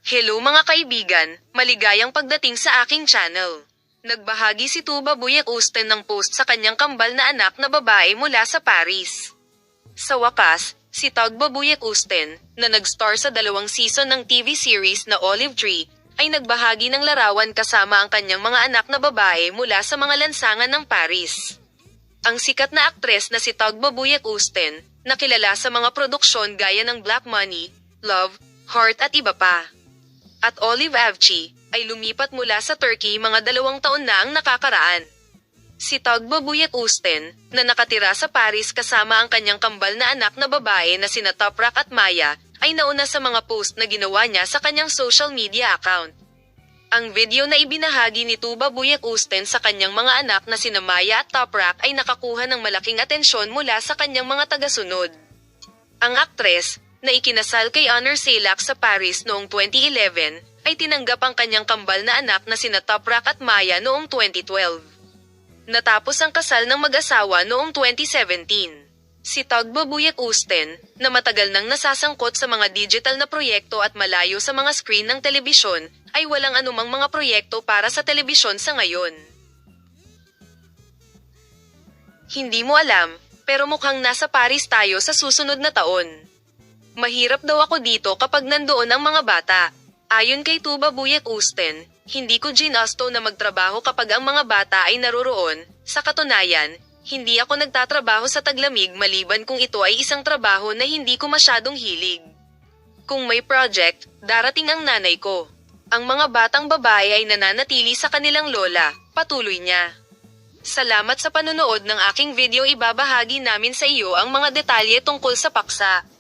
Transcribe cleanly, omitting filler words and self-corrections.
Hello mga kaibigan, maligayang pagdating sa aking channel. Nagbahagi si Tuba Buyak Usten ng post sa kanyang kambal na anak na babae mula sa Paris. Sa wakas, si Tuba Buyak Usten, na nag-star sa 2 season ng TV series na Olive Tree, ay nagbahagi ng larawan kasama ang kanyang mga anak na babae mula sa mga lansangan ng Paris. Ang sikat na aktres na si Tuba Buyak Usten, na kilala sa mga produksyon gaya ng Black Money, Love, Heart at iba pa, at Olive Avci, ay lumipat mula sa Turkey mga 2 taon na ang nakakaraan. Si Tuba Buyak Usten, na nakatira sa Paris kasama ang kanyang kambal na anak na babae na sina Toprak at Maya, ay nauna sa mga post na ginawa niya sa kanyang social media account. Ang video na ibinahagi ni Tuba Buyak Usten sa kanyang mga anak na sina Maya at Toprak ay nakakuha ng malaking atensyon mula sa kanyang mga tagasunod. Ang aktres, na ikinasal kay Honor Selak sa Paris noong 2011, ay tinanggap ang kanyang kambal na anak na sina Toprak at Maya noong 2012. Natapos ang kasal ng mag-asawa noong 2017. Si Tuba Buyak Usten, na matagal nang nasasangkot sa mga digital na proyekto at malayo sa mga screen ng telebisyon, ay walang anumang mga proyekto para sa telebisyon sa ngayon. Hindi mo alam, pero mukhang nasa Paris tayo sa susunod na taon. Mahirap daw ako dito kapag nandoon ang mga bata. Ayon kay Tuba Buyak Usten, hindi ko ginusto na magtrabaho kapag ang mga bata ay naroroon. Sa katunayan, hindi ako nagtatrabaho sa taglamig maliban kung ito ay isang trabaho na hindi ko masyadong hilig. Kung may project, darating ang nanay ko. Ang mga batang babae ay nananatili sa kanilang lola, patuloy niya. Salamat sa panonood ng aking video, ibabahagi namin sa iyo ang mga detalye tungkol sa paksa.